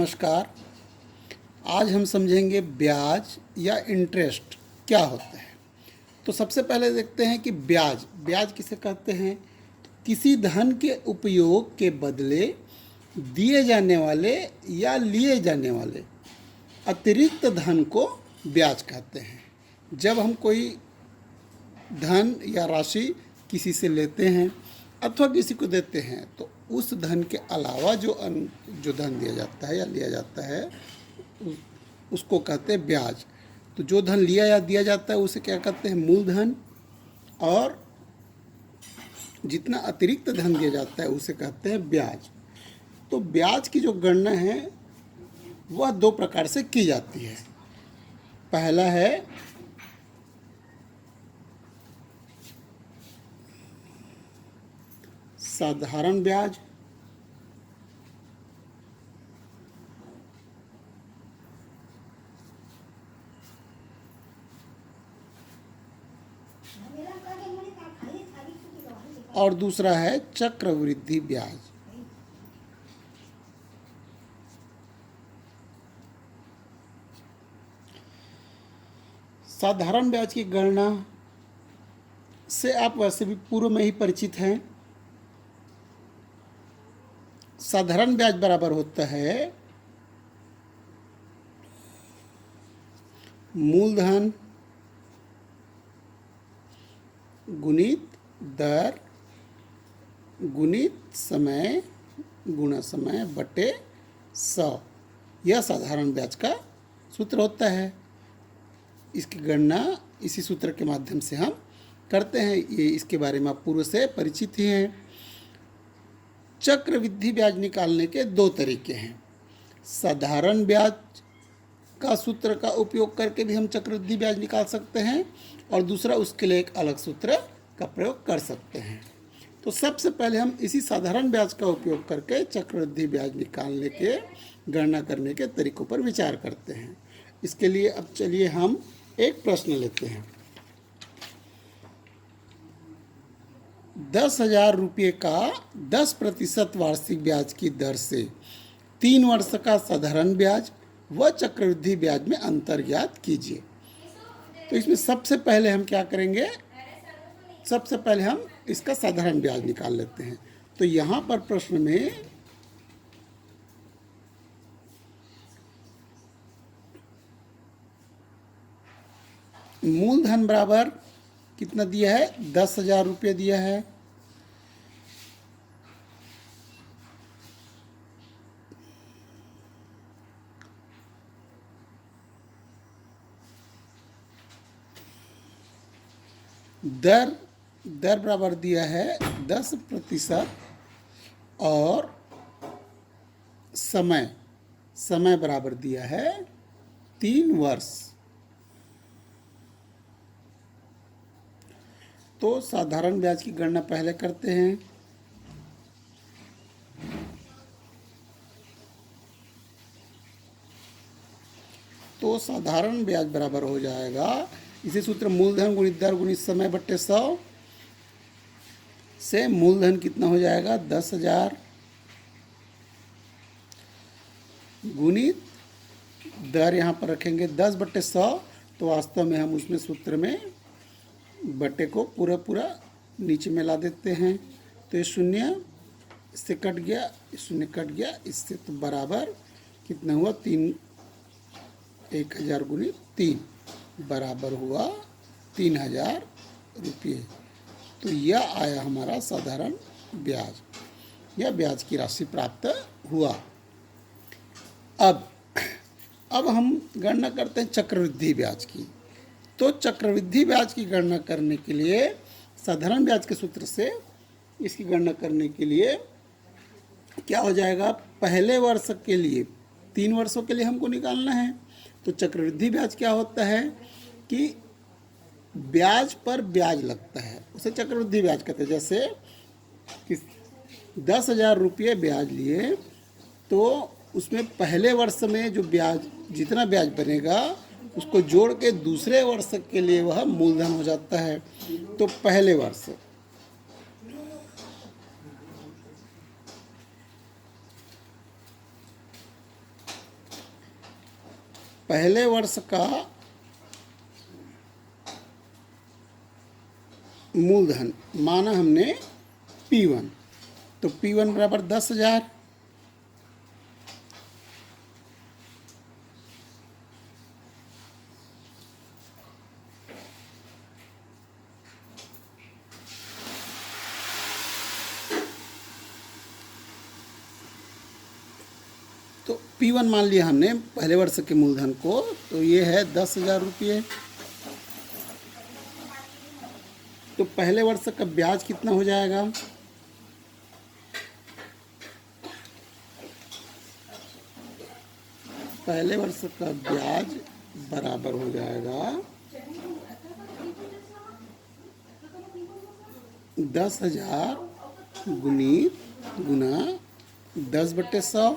नमस्कार। आज हम समझेंगे ब्याज या इंटरेस्ट क्या होता है। तो सबसे पहले देखते हैं कि ब्याज ब्याज किसे कहते हैं। किसी धन के उपयोग के बदले दिए जाने वाले या लिए जाने वाले अतिरिक्त धन को ब्याज कहते हैं। जब हम कोई धन या राशि किसी से लेते हैं अथवा किसी को देते हैं तो उस धन के अलावा जो धन दिया जाता है या लिया जाता है उसको कहते हैं ब्याज। तो जो धन लिया या दिया जाता है उसे क्या कहते हैं, मूलधन। और जितना अतिरिक्त धन दिया जाता है उसे कहते हैं ब्याज। तो ब्याज की जो गणना है वह दो प्रकार से की जाती है। पहला है साधारण ब्याज, और दूसरा है चक्रवृद्धि ब्याज। साधारण ब्याज की गणना से आप वैसे भी पूर्व में ही परिचित हैं। साधारण ब्याज बराबर होता है मूलधन गुणित दर गुणित समय गुणा समय बटे 100। यह साधारण ब्याज का सूत्र होता है। इसकी गणना इसी सूत्र के माध्यम से हम करते हैं। ये इसके बारे में आप पूर्व से परिचित ही हैं। चक्रवृद्धि ब्याज निकालने के दो तरीके हैं। साधारण ब्याज का सूत्र का उपयोग करके भी हम चक्रवृद्धि ब्याज निकाल सकते हैं और दूसरा उसके लिए एक अलग सूत्र का प्रयोग कर सकते हैं। तो सबसे पहले हम इसी साधारण ब्याज का उपयोग करके चक्रवृद्धि ब्याज निकालने के गणना करने के तरीकों पर विचार करते हैं। इसके लिए अब चलिए हम एक प्रश्न लेते हैं। 10,000 रुपये का 10% वार्षिक ब्याज की दर से 3 वर्ष का साधारण ब्याज व चक्रवृद्धि ब्याज में अंतर ज्ञात कीजिए। तो इसमें सबसे पहले हम क्या करेंगे, सबसे पहले हम इसका साधारण ब्याज निकाल लेते हैं। तो यहाँ पर प्रश्न में मूलधन बराबर कितना दिया है, 10,000 रुपये दिया है। दर बराबर दिया है 10% और समय बराबर दिया है 3 वर्ष। तो साधारण ब्याज की गणना पहले करते हैं। तो साधारण ब्याज बराबर हो जाएगा इसी सूत्र मूलधन गुणित दर गुणित समय बट्टे 100 से मूलधन कितना हो जाएगा 10,000 गुणित दर यहाँ पर रखेंगे 10/100। तो वास्तव में हम उसमें सूत्र में बट्टे को पूरा नीचे में ला देते हैं। तो ये शून्य इससे कट गया, शून्य कट गया, इससे तो बराबर कितना हुआ 1,000 गुणित 3 बराबर हुआ 3,000 रुपये। तो यह आया हमारा साधारण ब्याज, यह ब्याज की राशि प्राप्त हुआ। अब हम गणना करते हैं चक्रवृद्धि ब्याज की। तो चक्रवृद्धि ब्याज की गणना करने के लिए साधारण ब्याज के सूत्र से इसकी गणना करने के लिए क्या हो जाएगा, पहले वर्ष के लिए 3 वर्षों के लिए हमको निकालना है। तो चक्रवृद्धि ब्याज क्या होता है कि ब्याज पर ब्याज लगता है, उसे चक्रवृद्धि ब्याज कहते हैं। जैसे 10,000 रुपये ब्याज लिए तो उसमें पहले वर्ष में जो ब्याज जितना ब्याज बनेगा उसको जोड़ के दूसरे वर्ष के लिए वह मूलधन हो जाता है। तो पहले वर्ष पहले वर्ष का मूलधन माना हमने P1, तो P1 बराबर 10,000। तो P1 मान लिया हमने पहले वर्ष के मूलधन को, तो ये है 10,000 रुपये। तो पहले वर्ष का ब्याज कितना हो जाएगा? पहले वर्ष का ब्याज बराबर हो जाएगा 10,000 गुना 10/100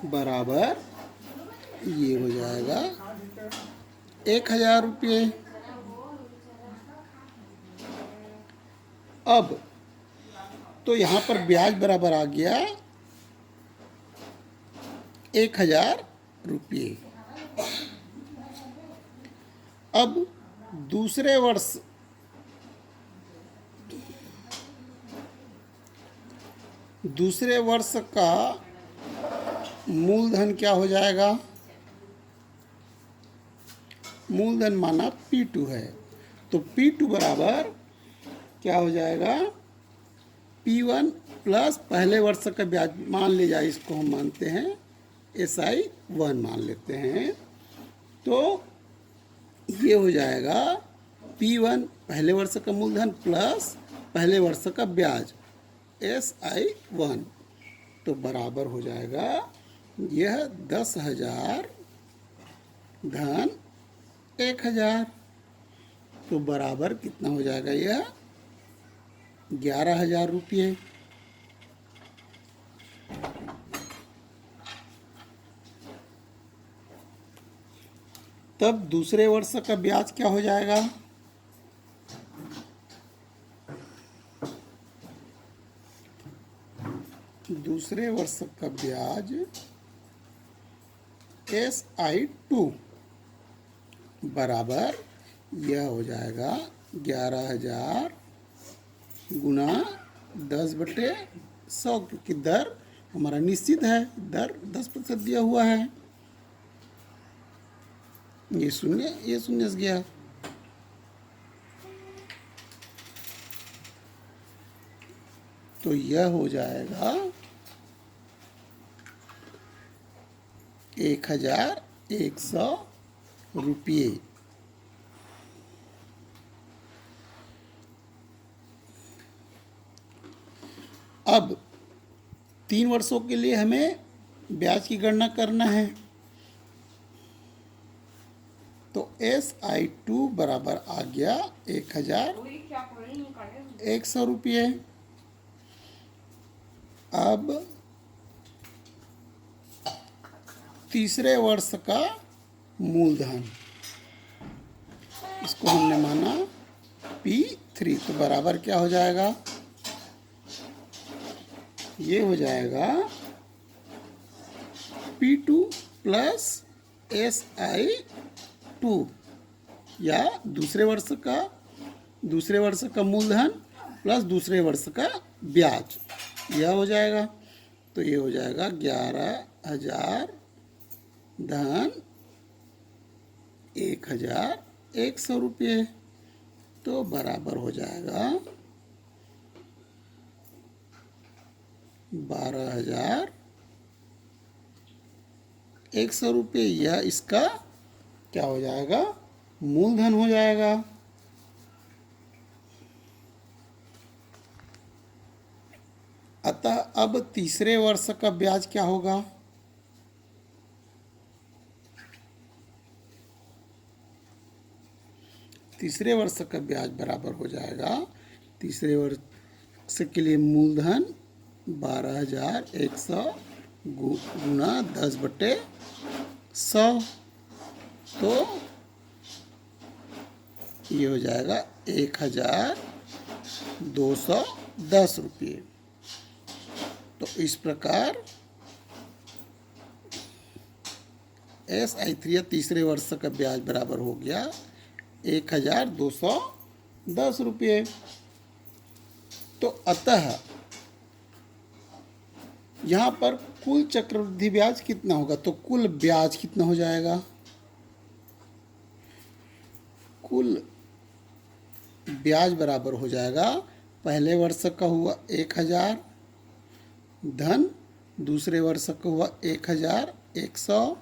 बराबर ये हो जाएगा 1,000 रुपये। अब तो यहाँ पर ब्याज बराबर आ गया 1,000 रुपये। अब दूसरे वर्ष का मूलधन क्या हो जाएगा? मूलधन माना P2 है, तो P2 बराबर क्या हो जाएगा? P1 प्लस पहले वर्ष का ब्याज मान ले जाए, इसको हम मानते हैं SI1 मान लेते हैं। तो ये हो जाएगा P1 पहले वर्ष का मूलधन प्लस पहले वर्ष का ब्याज SI1, तो बराबर हो जाएगा यह 10,000 धन 1,000, तो बराबर कितना हो जाएगा? यह 11,000 रुपये। तब दूसरे वर्ष का ब्याज क्या हो जाएगा? दूसरे वर्ष का ब्याज SI2 बराबर यह हो जाएगा 11,000 गुना 10/100, क्योंकि दर हमारा निश्चित है, दर 10% दिया हुआ है। ये शून्य से गया, तो यह हो जाएगा 1,100 रुपये। अब 3 वर्षों के लिए हमें ब्याज की गणना करना है, तो SI2 बराबर आ गया 1,100 रुपये। अब तीसरे वर्ष का मूलधन, इसको हमने माना P3, तो बराबर क्या हो जाएगा? ये हो जाएगा P2 प्लस SI2, या दूसरे वर्ष का मूलधन प्लस दूसरे वर्ष का ब्याज, यह हो जाएगा। तो ये हो जाएगा 11,000 धन 1,100 रुपये, तो बराबर हो जाएगा 12,100 रुपये। यह इसका क्या हो जाएगा? मूलधन हो जाएगा। अतः अब तीसरे वर्ष का ब्याज क्या होगा? तीसरे वर्ष का ब्याज बराबर हो जाएगा, तीसरे वर्ष के लिए मूलधन 12,100 गुना 10/100, तो ये हो जाएगा 1,210 रुपये। तो इस प्रकार SI3 या तीसरे वर्ष का ब्याज बराबर हो गया 1210 रुपये। तो अतः यहाँ पर कुल चक्रवृद्धि ब्याज कितना होगा? तो कुल ब्याज कितना हो जाएगा? कुल ब्याज बराबर हो जाएगा पहले वर्ष का हुआ 1000 धन दूसरे वर्ष का हुआ 1100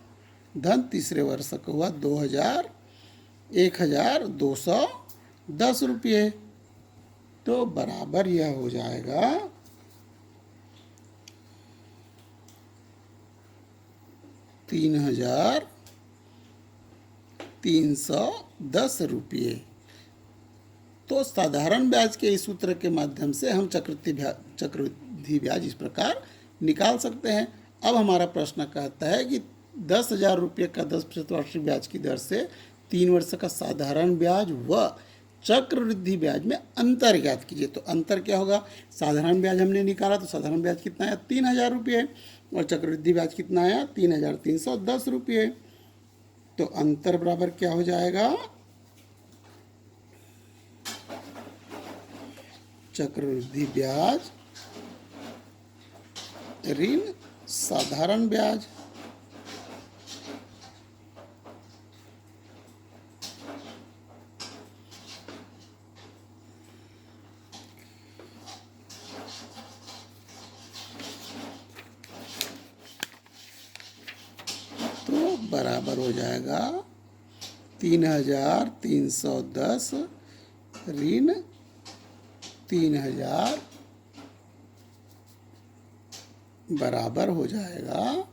धन तीसरे वर्ष का हुआ 1210 रुपये। तो बराबर यह हो जाएगा 3310 रुपये। तो साधारण ब्याज के इस सूत्र के माध्यम से हम चक्रवृद्धि ब्याज इस प्रकार निकाल सकते हैं। अब हमारा प्रश्न कहता है कि 10,000 रुपये का 10% वार्षिक ब्याज की दर से 3 वर्ष का साधारण ब्याज व चक्रवृद्धि ब्याज में अंतर ज्ञात कीजिए। तो अंतर क्या होगा? साधारण ब्याज हमने निकाला तो साधारण ब्याज कितना आया? 3,000 रुपये और चक्रवृद्धि ब्याज कितना आया? 3,310 रुपये। तो अंतर बराबर क्या हो जाएगा? चक्रवृद्धि ब्याज ऋण साधारण ब्याज। तो बराबर हो जाएगा 3,310 ऋण 3,000 बराबर हो जाएगा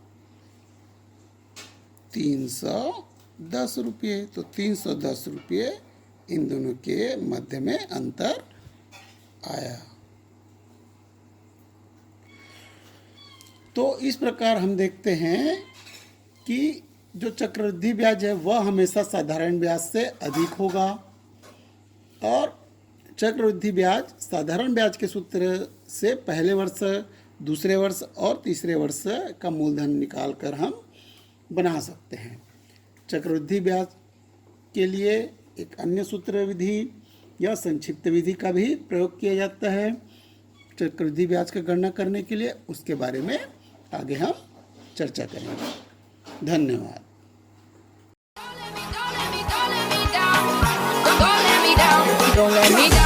310 रुपये। तो 310 रुपये इन दोनों के मध्य में अंतर आया। तो इस प्रकार हम देखते हैं कि जो चक्रवृद्धि ब्याज है वह हमेशा साधारण ब्याज से अधिक होगा और चक्रवृद्धि ब्याज साधारण ब्याज के सूत्र से पहले वर्ष दूसरे वर्ष और तीसरे वर्ष का मूलधन निकालकर हम बना सकते हैं। चक्रवृद्धि ब्याज के लिए एक अन्य सूत्र विधि या संक्षिप्त विधि का भी प्रयोग किया जाता है चक्रवृद्धि ब्याज की गणना करने के लिए। उसके बारे में आगे हम चर्चा करेंगे। धन्यवाद। Don't let me down.